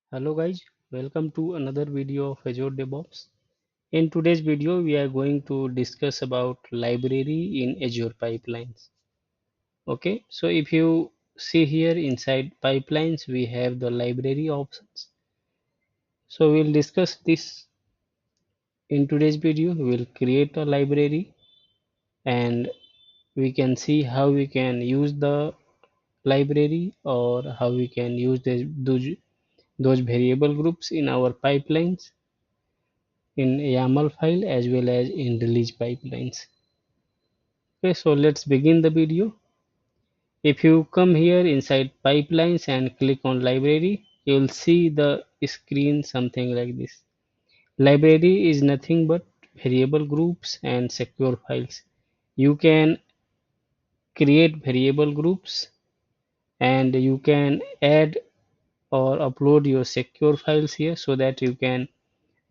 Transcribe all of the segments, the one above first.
Hello guys, welcome to another video of Azure DevOps. In today's video, we are going to discuss about library in Azure Pipelines. Okay, so if you see here inside Pipelines, we have the library options. So we'll discuss this in today's video. We will create a library and we can see how we can use the library or how we can use those variable groups in our pipelines in YAML file as well as in release pipelines. Okay, so let's begin the video. If you come here inside pipelines and click on library, you will see the screen something like this. Library is nothing but variable groups and secure files. You can create variable groups and you can add or upload your secure files here so that you can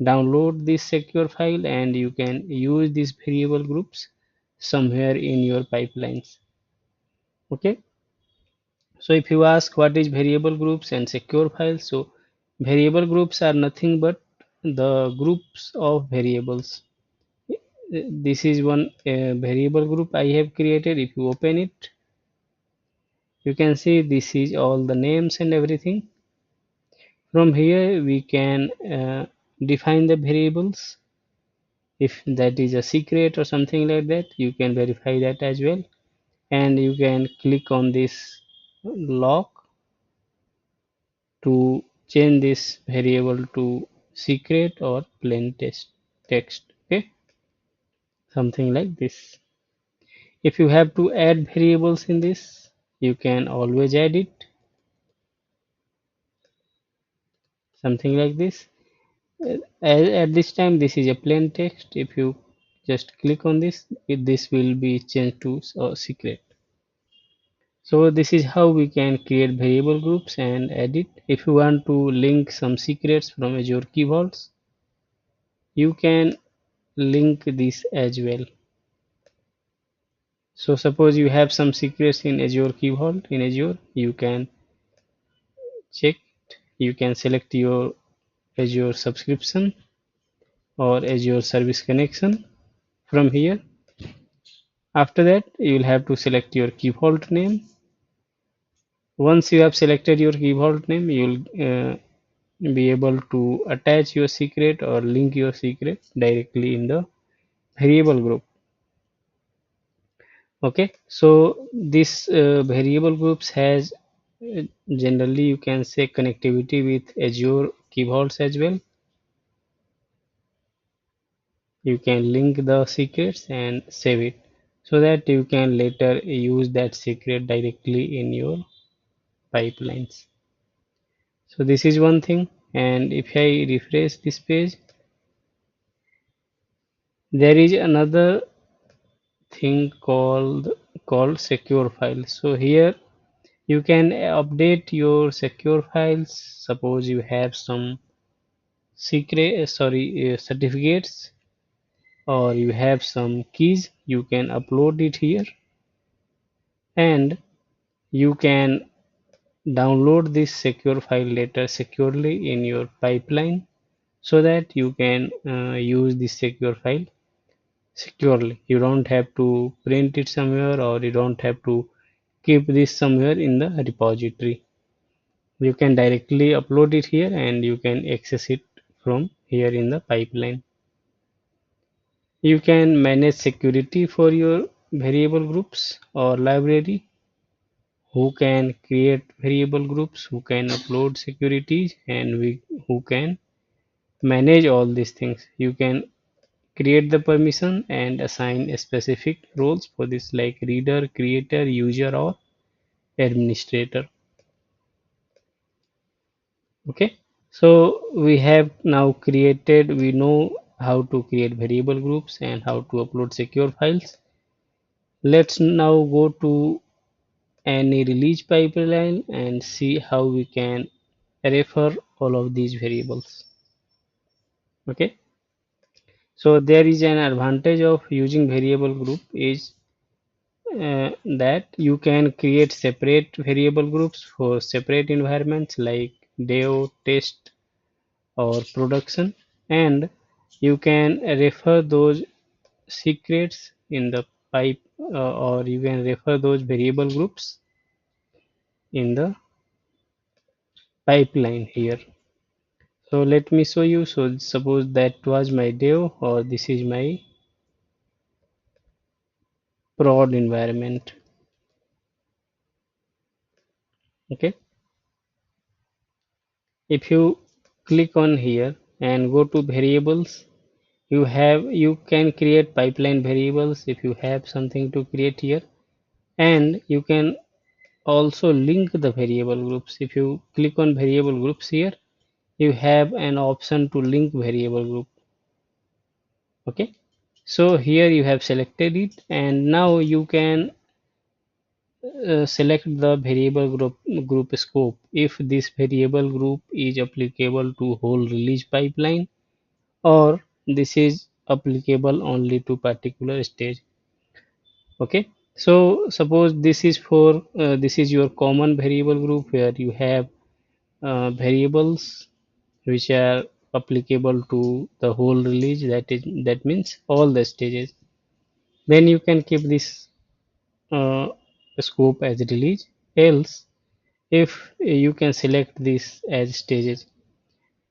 download this secure file and you can use these variable groups somewhere in your pipelines. Okay, so if you ask what is variable groups and secure files, so variable groups are nothing but the groups of variables. This is one variable group I have created. If you open it, you can see this is all the names and everything. From here we can define the variables. If that is a secret or something like that, you can verify that as well, and you can click on this lock to change this variable to secret or plain text. Okay, something like this. If you have to add variables in this, you can always add it, something like this. At this time this is a plain text. If you just click on this, this will be changed to secret. So this is how we can create variable groups and edit. If you want to link some secrets from Azure Key Vaults, you can link this as well. So suppose you have some secrets in Azure Key Vault in Azure, you can check. You can select your Azure subscription or Azure service connection from here. After that, you will have to select your key vault name. Once you have selected your key vault name, you will be able to attach your secret or link your secret directly in the variable group. Okay, so this variable groups has generally you can say connectivity with Azure Key Vaults as well. You can link the secrets and save it so that you can later use that secret directly in your pipelines. So this is one thing, and if I refresh this page, there is another thing called secure files. So here you can update your secure files. Suppose you have some certificates or you have some keys, you can upload it here and you can download this secure file later securely in your pipeline so that you can use this secure file securely. You don't have to print it somewhere or you don't have to keep this somewhere in the repository. You can directly upload it here and you can access it from here in the pipeline. You can manage security for your variable groups or library. Who can create variable groups, who can upload securities, and who can manage all these things. You can create the permission and assign specific roles for this like reader, creator, user, or administrator. Okay, so we have now created, we know how to create variable groups and how to upload secure files. Let's now go to any release pipeline and see how we can refer all of these variables. Okay, so there is an advantage of using variable group is that you can create separate variable groups for separate environments like dev, test, or production, and you can refer those secrets in the pipe, or you can refer those variable groups in the pipeline here. So let me show you. So suppose that was my dev, or this is my prod environment. Okay, if you click on here and go to variables, you can create pipeline variables if you have something to create here, and you can also link the variable groups. If you click on variable groups here, you have an option to link variable group. Okay, so here you have selected it, and now you can select the variable group scope if this variable group is applicable to whole release pipeline, or this is applicable only to particular stage. Okay, so suppose this is for this is your common variable group where you have variables which are applicable to the whole release, that means all the stages. Then you can keep this uh, scope as release. Else, if you can select this as stages.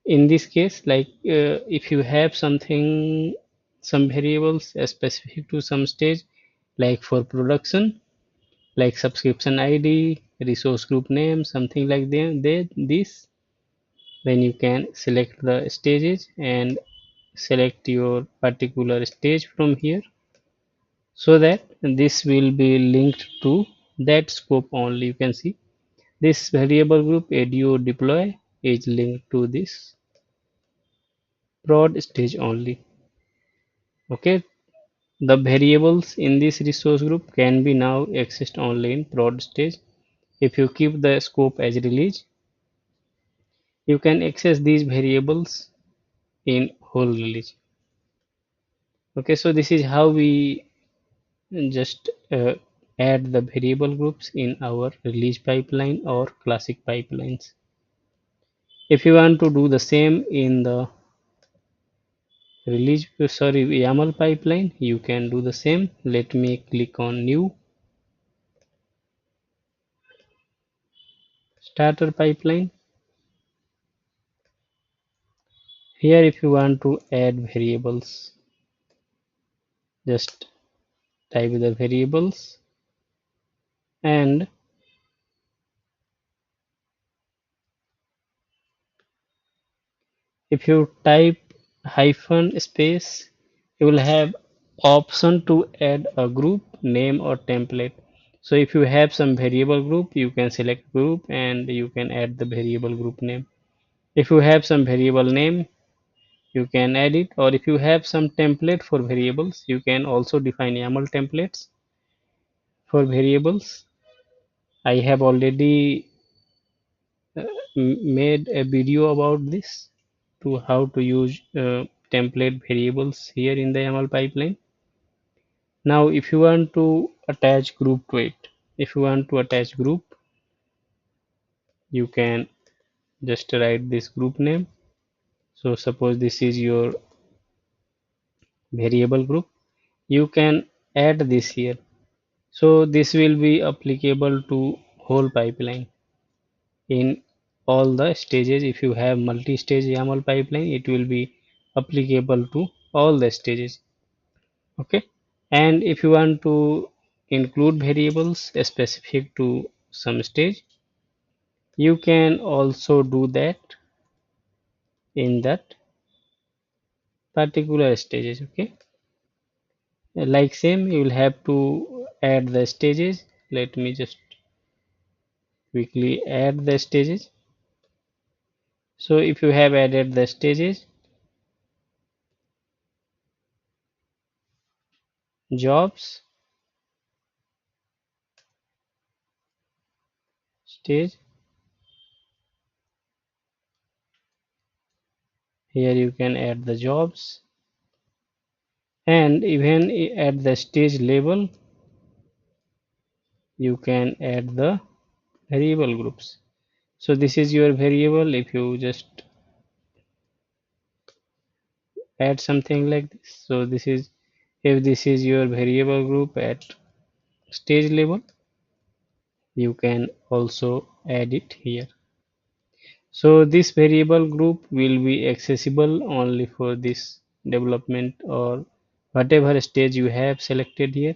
In this case, like if you have something, some variables specific to some stage, like for production, like subscription id, resource group name, something like this, then you can select the stages and select your particular stage from here, so that this will be linked to that scope only. You can see this variable group edu deploy is linked to this prod stage only. Okay, the variables in this resource group can be now accessed only in prod stage. If you keep the scope as release, you can access these variables in whole release. Okay, so this is how we just add the variable groups in our release pipeline or classic pipelines. If you want to do the same in the release, sorry, YAML pipeline, you can do the same. Let me click on new starter pipeline. Here, if you want to add variables, just type the variables, and if you type hyphen space, you will have option to add a group name or template. So if you have some variable group, you can select group and you can add the variable group name. If you have some variable name, you can add it, or if you have some template for variables, you can also define YAML templates for variables. I have already made a video about this, to how to use template variables here in the YAML pipeline. Now if you want to attach group to it, if you want to attach group, you can just write this group name. So suppose this is your variable group, you can add this here. So this will be applicable to whole pipeline in all the stages. If you have multi-stage YAML pipeline, it will be applicable to all the stages. Okay, and if you want to include variables specific to some stage, you can also do that in that particular stages. Okay, like same, you will have to add the stages. Let me just quickly add the stages. So if you have added the stages, jobs, stage, here you can add the jobs, and even at the stage level you can add the variable groups. So this is your variable. If you just add something like this, so this is, if this is your variable group at stage level, you can also add it here. So this variable group will be accessible only for this development, or whatever stage you have selected here,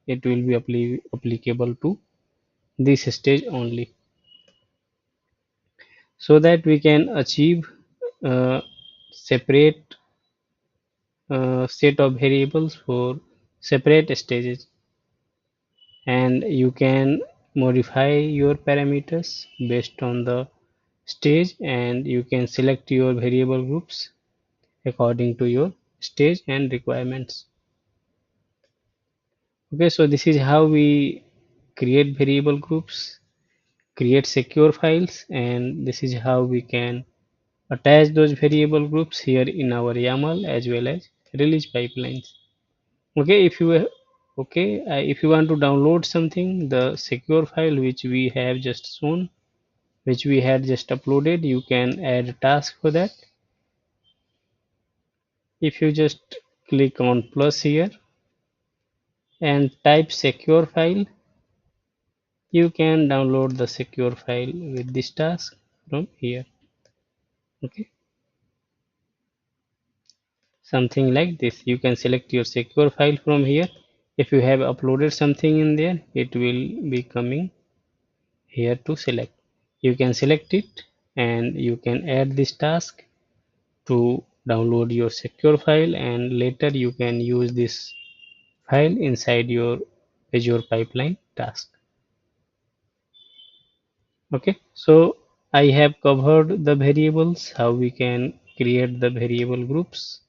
it will be applicable to this stage only, so that we can achieve separate set of variables for separate stages, and you can modify your parameters based on the stage, and you can select your variable groups according to your stage and requirements. Okay, so this is how we create variable groups, create secure files, and this is how we can attach those variable groups here in our YAML as well as release pipelines. Okay, if you want to download something, the secure file which we have just shown, which we had just uploaded, you can add a task for that. If you just click on plus here and type secure file, you can download the secure file with this task from here. Okay, something like this. You can select your secure file from here. If you have uploaded something in there, it will be coming here to select. You can select it and you can add this task to download your secure file, and later you can use this file inside your Azure pipeline task. Okay, so I have covered the variables, how we can create the variable groups,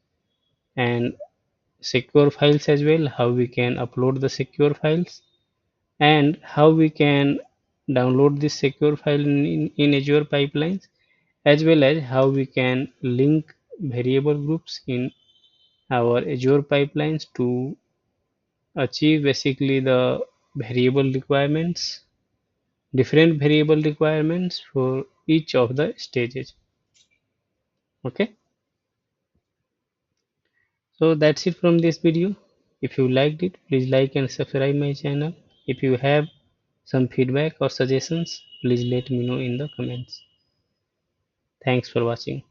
and secure files as well, how we can upload the secure files, and how we can download this secure file in Azure pipelines, as well as how we can link variable groups in our Azure pipelines to achieve basically the variable requirements, different variable requirements for each of the stages. Okay, so that's it from this video. If you liked it, please like and subscribe my channel. If you have some feedback or suggestions, please let me know in the comments. Thanks for watching.